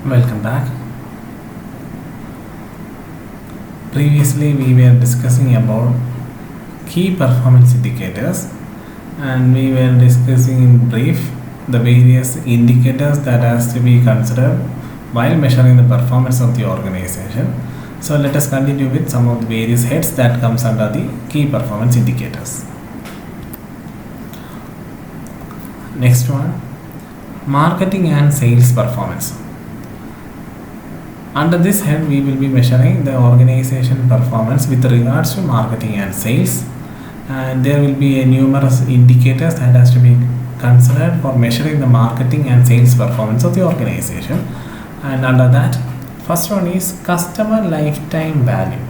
Welcome back. Previously, we were discussing about key performance indicators, and we were discussing in brief the various indicators that has to be considered while measuring the performance of the organization. So let us continue with some of the various heads that comes under the key performance indicators. Next one, marketing and sales performance. Under this head, we will be measuring the organization performance with regards to marketing and sales, and there will be a numerous indicators that has to be considered for measuring the marketing and sales performance of the organization. And under that, first one is customer lifetime value.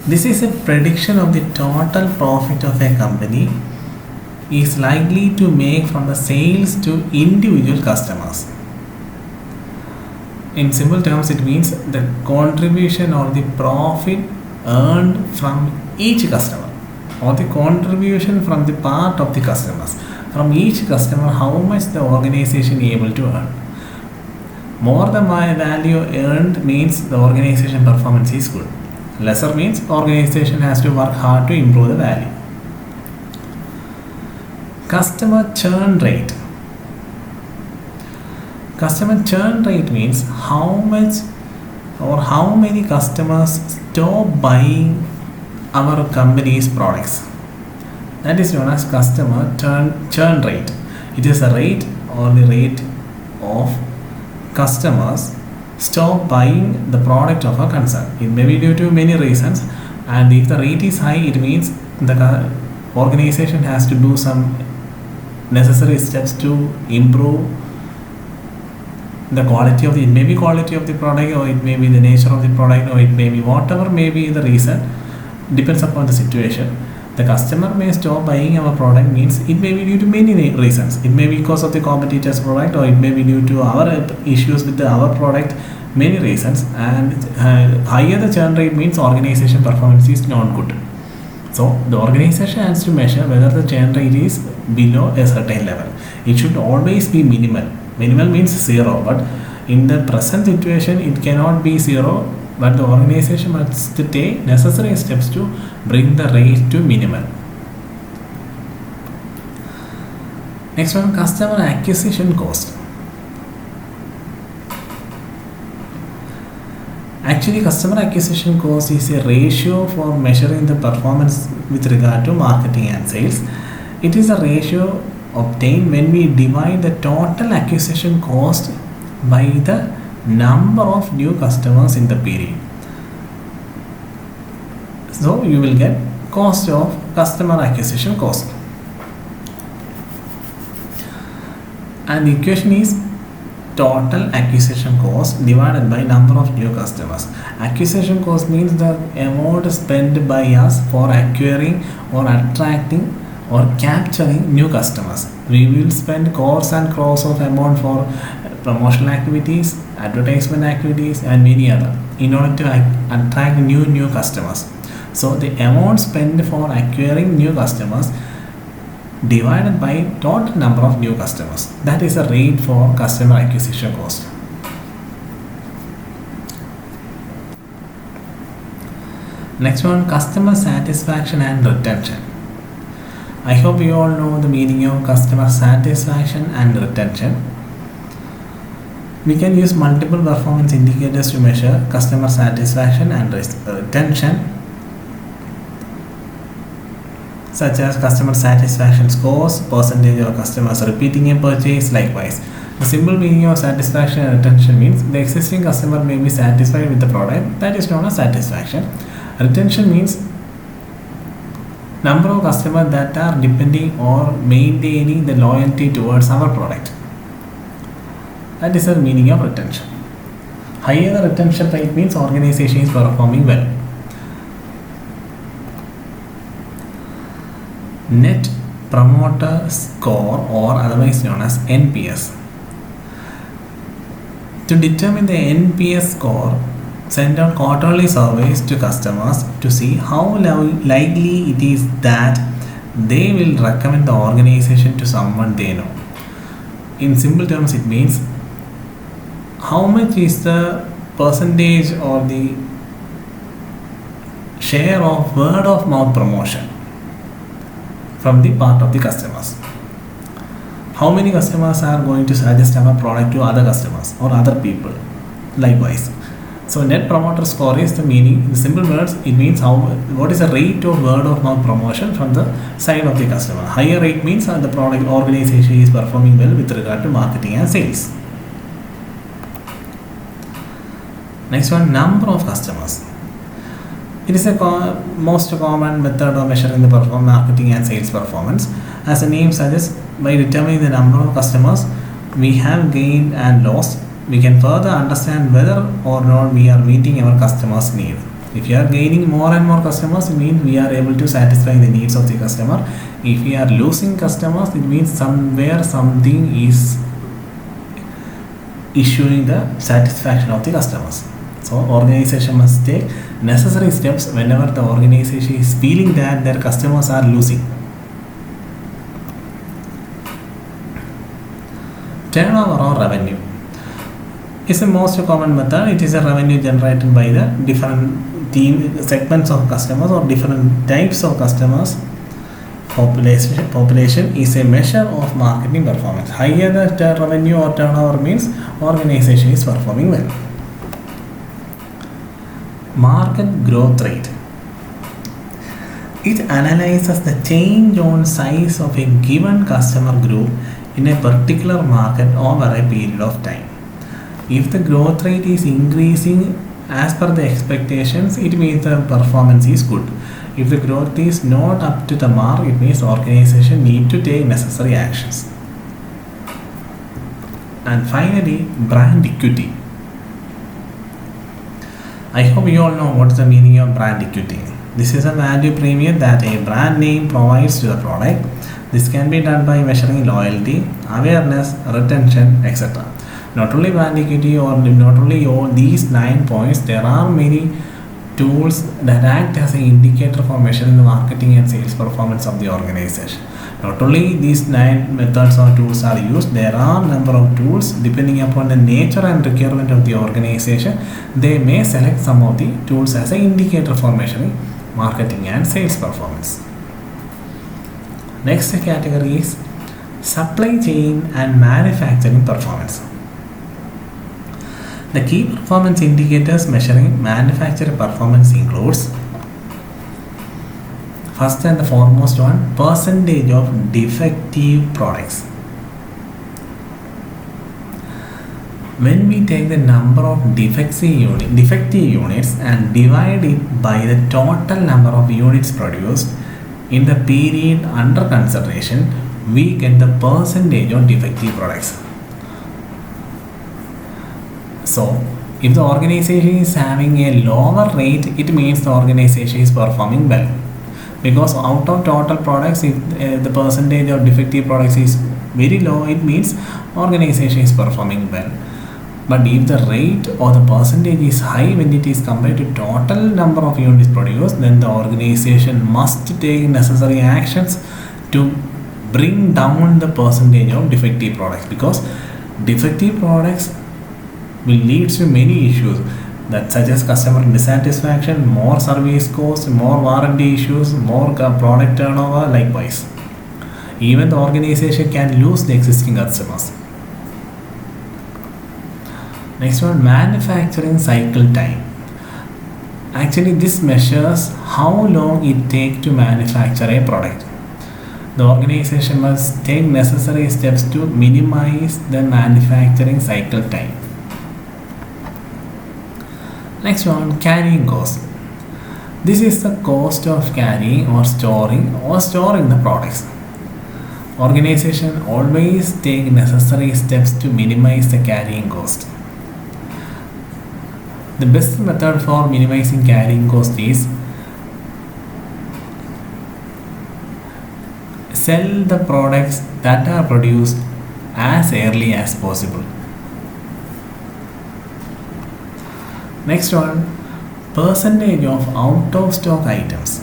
This is a prediction of the total profit of a company is likely to make from the sales to individual customers. In simple terms, it means the contribution or the profit earned from each customer, or the contribution from the part of the customers. From each customer, how much the organization is able to earn. More the value earned means the organization performance is good. Lesser means organization has to work hard to improve the value. Customer churn rate. Customer churn rate means how much or how many customers stop buying our company's products. That is known as customer churn rate. It is the rate or the rate of customers stop buying the product of our concern. It may be due to many reasons, and if the rate is high, it means the organization has to do some necessary steps to improve the quality of the, it may be quality of the product, or it may be the nature of the product, or it may be whatever may be the reason, depends upon the situation. The customer may stop buying our product means it may be due to many reasons. It may be because of the competitor's product, or it may be due to our issues with our product, many reasons. And higher the churn rate means organization performance is not good. So the organization has to measure whether the churn rate is below a certain level. It should always be minimal. Minimal means zero, but in the present situation it cannot be zero, but the organization must take necessary steps to bring the rate to minimal. Next one, customer acquisition cost. Actually, customer acquisition cost is a ratio for measuring the performance with regard to marketing and sales. It is a ratio obtained when we divide the total acquisition cost by the number of new customers in the period. So you will get cost of customer acquisition cost, and the equation is total acquisition cost divided by number of new customers. Acquisition cost means the amount spent by us for acquiring or attracting or capturing new customers. We will spend crores and crores of amount for promotional activities, advertisement activities, and many other in order to attract new customers. So the amount spent for acquiring new customers divided by total number of new customers, that is a rate for customer acquisition cost. Next one, customer satisfaction and retention. I hope you all know the meaning of customer satisfaction and retention. We can use multiple performance indicators to measure customer satisfaction and retention, such as customer satisfaction scores, percentage of customers repeating a purchase. Likewise, the simple meaning of satisfaction and retention means the existing customer may be satisfied with the product, that is known as satisfaction. Retention means number of customers that are depending or maintaining the loyalty towards our product. That is the meaning of retention. Higher the retention rate means organization is performing well. Net Promoter Score, or otherwise known as NPS. To determine the NPS score, send out quarterly surveys to customers to see how likely it is that they will recommend the organization to someone they know. in simple terms, it means how much is the percentage or the share of word of mouth promotion from the part of the customers. How many customers are going to suggest our product to other customers or other people likewise. So net promoter score is the meaning, in simple words, it means what is the rate of word of mouth promotion from the side of the customer. Higher rate means the product organization is performing well with regard to marketing and sales. Next one, number of customers. It is a most common method of measuring the marketing and sales performance. As the name suggests, by determining the number of customers we have gained and lost, we can further understand whether or not we are meeting our customers' need. If we are gaining more and more customers, it means we are able to satisfy the needs of the customer. If we are losing customers, it means somewhere something is issuing the satisfaction of the customers. So organization must take necessary steps whenever the organization is feeling that their customers are losing. Turnover or revenue is the most common method. It is a revenue generated by the different segments of customers or different types of customers. Population is a measure of marketing performance. Higher the revenue or turnover means organization is performing well. Market growth rate. It analyzes the change on size of a given customer group in a particular market over a period of time. If the growth rate is increasing as per the expectations, it means the performance is good. If the growth is not up to the mark, it means the organization need to take necessary actions. And finally, brand equity. I hope you all know what is the meaning of brand equity. This is a value premium that a brand name provides to the product. This can be done by measuring loyalty, awareness, retention, etc. Not only brand equity or not only all these 9 points, there are many tools that act as an indicator for measuring the marketing and sales performance of the organization. Not only these 9 methods or tools are used, there are a number of tools depending upon the nature and requirement of the organization. They may select some of the tools as an indicator for measuring marketing and sales performance. Next category is supply chain and manufacturing performance. The key performance indicators measuring manufacturing performance includes first and the foremost one, percentage of defective products. When we take the number of defective units and divide it by the total number of units produced in the period under consideration, we get the percentage of defective products. So, if the organization is having a lower rate, it means the organization is performing well. Because out of total products, if the percentage of defective products is very low, it means organization is performing well. But if the rate or the percentage is high when it is compared to total number of units produced, then the organization must take necessary actions to bring down the percentage of defective products, because defective products will lead to many issues that such as customer dissatisfaction, more service costs, more warranty issues, more product turnover, likewise. Even the organization can lose the existing customers. Next one, manufacturing cycle time. Actually, this measures how long it takes to manufacture a product. The organization must take necessary steps to minimize the manufacturing cycle time. Next one, carrying cost. This is the cost of carrying or storing the products. Organization always take necessary steps to minimize the carrying cost. The best method for minimizing carrying cost is sell the products that are produced as early as possible. Next one, percentage of out of stock items.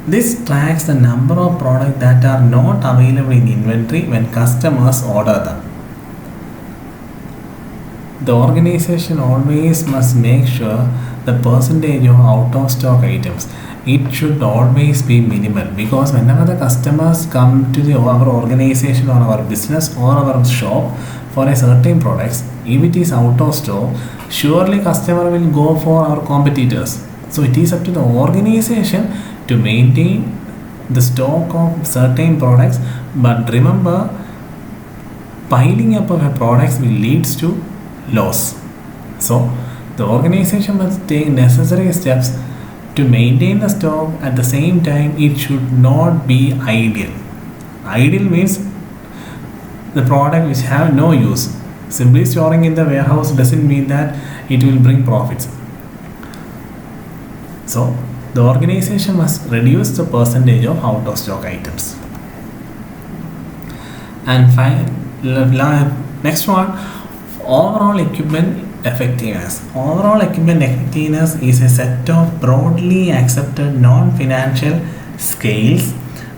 This tracks the number of products that are not available in inventory when customers order them. The organization always must make sure the percentage of out of stock items, it should always be minimal, because whenever the customers come to our organization or our business or our shop for a certain products, if it is out of stock, surely customer will go for our competitors. So it is up to the organization to maintain the stock of certain products. But remember, piling up of a products will leads to loss. So the organization must take necessary steps to maintain the stock. At the same time, it should not be idle. Idle means the product which have no use. Simply storing in the warehouse doesn't mean that it will bring profits. So the organization must reduce the percentage of out of stock items. And next one, overall equipment effectiveness. Overall equipment effectiveness is a set of broadly accepted non-financial scales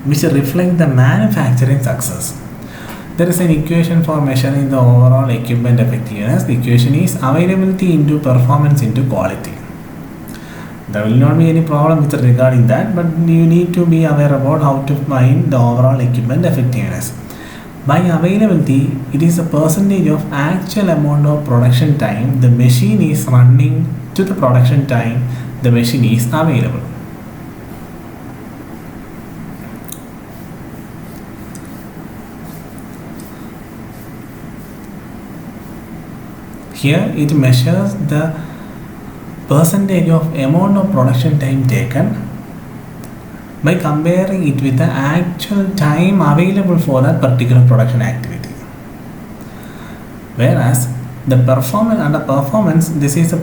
which reflect the manufacturing success. There is an equation for measuring the overall equipment effectiveness. The equation is availability into performance into quality. There will not be any problem with regarding that, but you need to be aware about how to find the overall equipment effectiveness. By availability, it is a percentage of actual amount of production time the machine is running to the production time the machine is available. Here it measures the percentage of amount of production time taken by comparing it with the actual time available for that particular production activity. Whereas the performance, under performance, this is the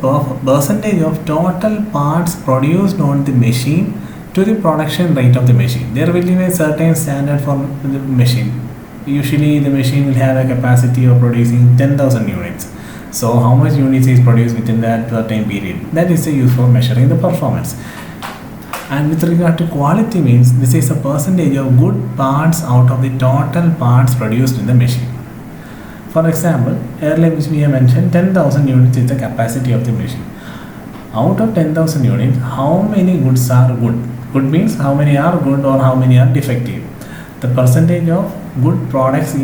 percentage of total parts produced on the machine to the production rate of the machine. There will be a certain standard for the machine. Usually the machine will have a capacity of producing 10,000 units. So how much units is produced within that certain period? That is a use for measuring the performance. And with regard to quality means, this is a percentage of good parts out of the total parts produced in the machine. For example, earlier which we have mentioned, 10,000 units is the capacity of the machine. Out of 10,000 units, how many goods are good? Good means how many are good or how many are defective. The percentage of good products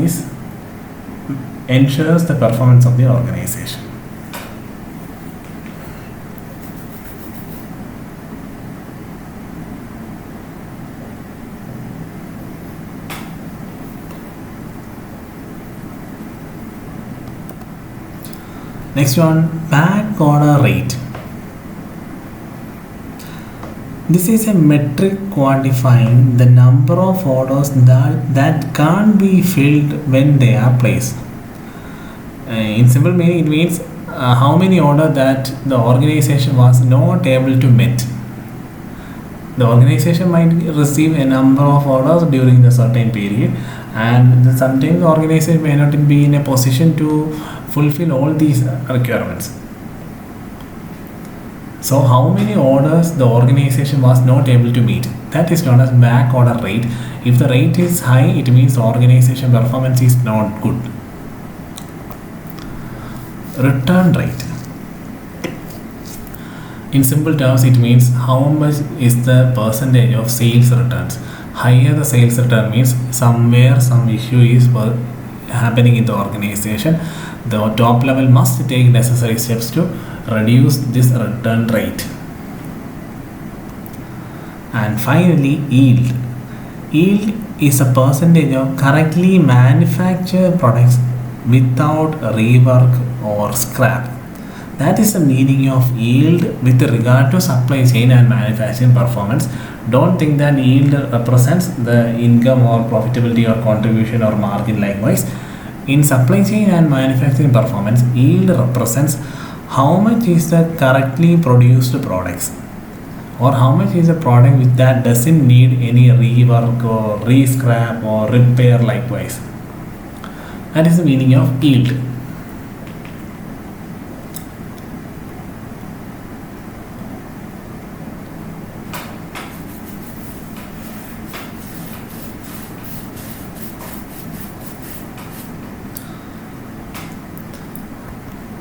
ensures the performance of the organization. Next one, back order rate. This is a metric quantifying the number of orders that can't be filled when they are placed. In simple meaning, it means how many orders that the organization was not able to meet. The organization might receive a number of orders during the certain period, and sometimes the organization may not be in a position to fulfill all these requirements. So how many orders the organization was not able to meet, that is known as back order rate. If the rate is high, it means the organization performance is not good. Return rate. In simple terms, it means how much is the percentage of sales returns. Higher the sales return means somewhere some issue is happening in the organization. The top level must take necessary steps to reduce this return rate. And finally, yield. Yield is a percentage of correctly manufactured products without rework or scrap. That is the meaning of yield with regard to supply chain and manufacturing performance. Don't think that yield represents the income or profitability or contribution or margin. Likewise, in supply chain and manufacturing performance, yield represents how much is the correctly produced products, or how much is a product with that doesn't need any rework or re-scrap or repair. Likewise, that is the meaning of yield.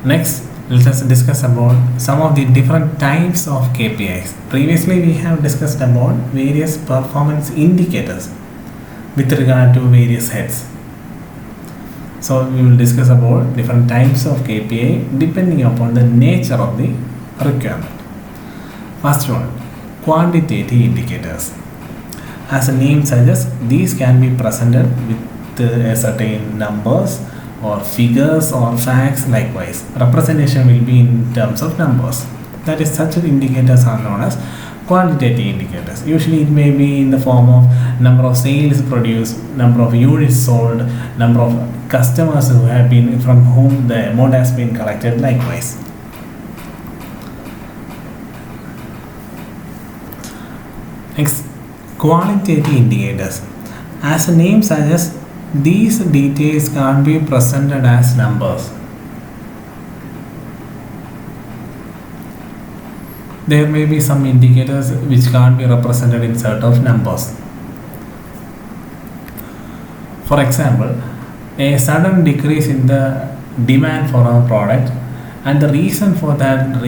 Next, let us discuss about some of the different types of KPIs. Previously, we have discussed about various performance indicators with regard to various heads. So, we will discuss about different types of KPI depending upon the nature of the requirement. First one, quantitative indicators. As the name suggests, these can be presented with certain numbers or figures or facts. Likewise, representation will be in terms of numbers. That is, such indicators are known as quantitative indicators. Usually it may be in the form of number of sales produced, number of units sold, number of customers who have been, from whom the amount has been collected. Likewise, next, qualitative indicators. As the name suggests, these details can't be presented as numbers. There may be some indicators which can't be represented in set of numbers. For example, a sudden decrease in the demand for our product, and the reason for that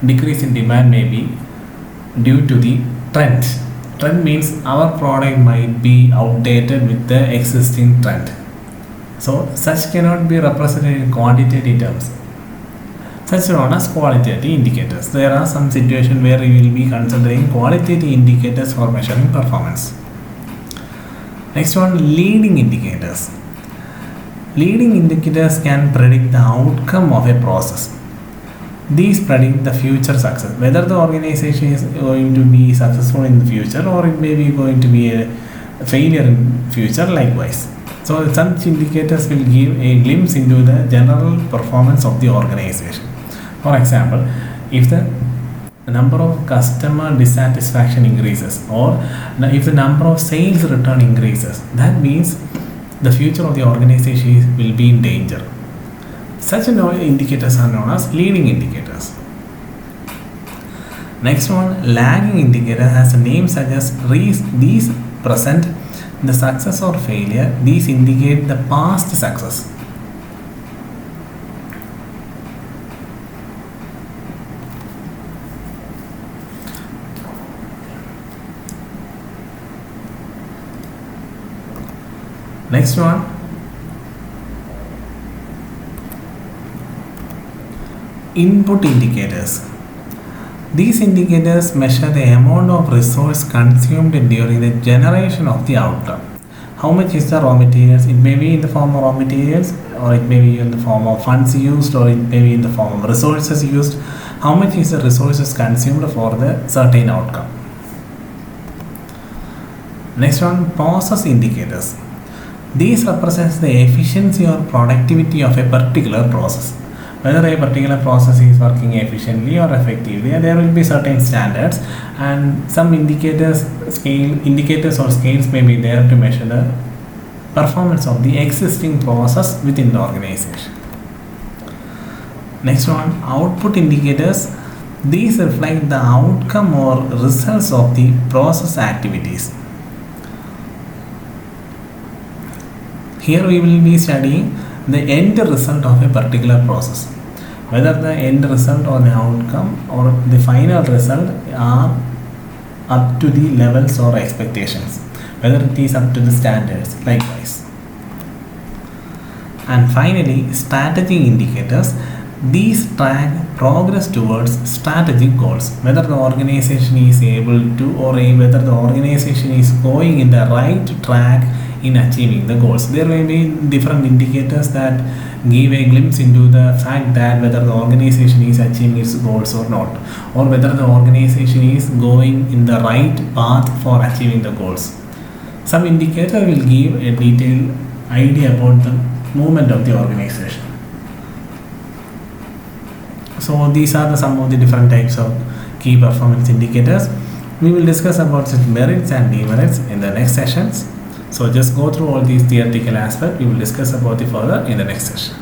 decrease in demand may be due to the trend. Trend means our product might be outdated with the existing trend. So such cannot be represented in quantitative terms. Such are known as qualitative indicators. There are some situations where you will be considering qualitative indicators for measuring performance. Next one, leading indicators. Leading indicators can predict the outcome of a process. These predict the future success, whether the organization is going to be successful in the future or it may be going to be a failure in future. Likewise, so such indicators will give a glimpse into the general performance of the organization. For example, if the number of customer dissatisfaction increases or if the number of sales return increases, that means the future of the organization will be in danger. Such indicators are known as leading indicators. Next one, lagging indicator. As the name suggests, these present the success or failure. These indicate the past success. Next one, input indicators. These indicators measure the amount of resource consumed during the generation of the outcome. How much is the raw materials? It may be in the form of raw materials, or it may be in the form of funds used, or it may be in the form of resources used. How much is the resources consumed for the certain outcome? Next one, process indicators. These represents the efficiency or productivity of a particular process. Whether a particular process is working efficiently or effectively, there will be certain standards, and some indicators or scales may be there to measure the performance of the existing process within the organization. Next one, output indicators. These reflect the outcome or results of the process activities. Here we will be studying the end result of a particular process, whether the end result or the outcome or the final result are up to the levels or expectations, whether it is up to the standards. Likewise, and finally, strategic indicators. These track progress towards strategic goals, whether the organization is able to, or whether the organization is going in the right track in achieving the goals. There may be different indicators that give a glimpse into the fact that whether the organization is achieving its goals or not, or whether the organization is going in the right path for achieving the goals. Some indicator will give a detailed idea about the movement of the organization. So these are some of the different types of key performance indicators. We will discuss about its merits and demerits in the next sessions. So just go through all these theoretical aspects. We will discuss about it further in the next session.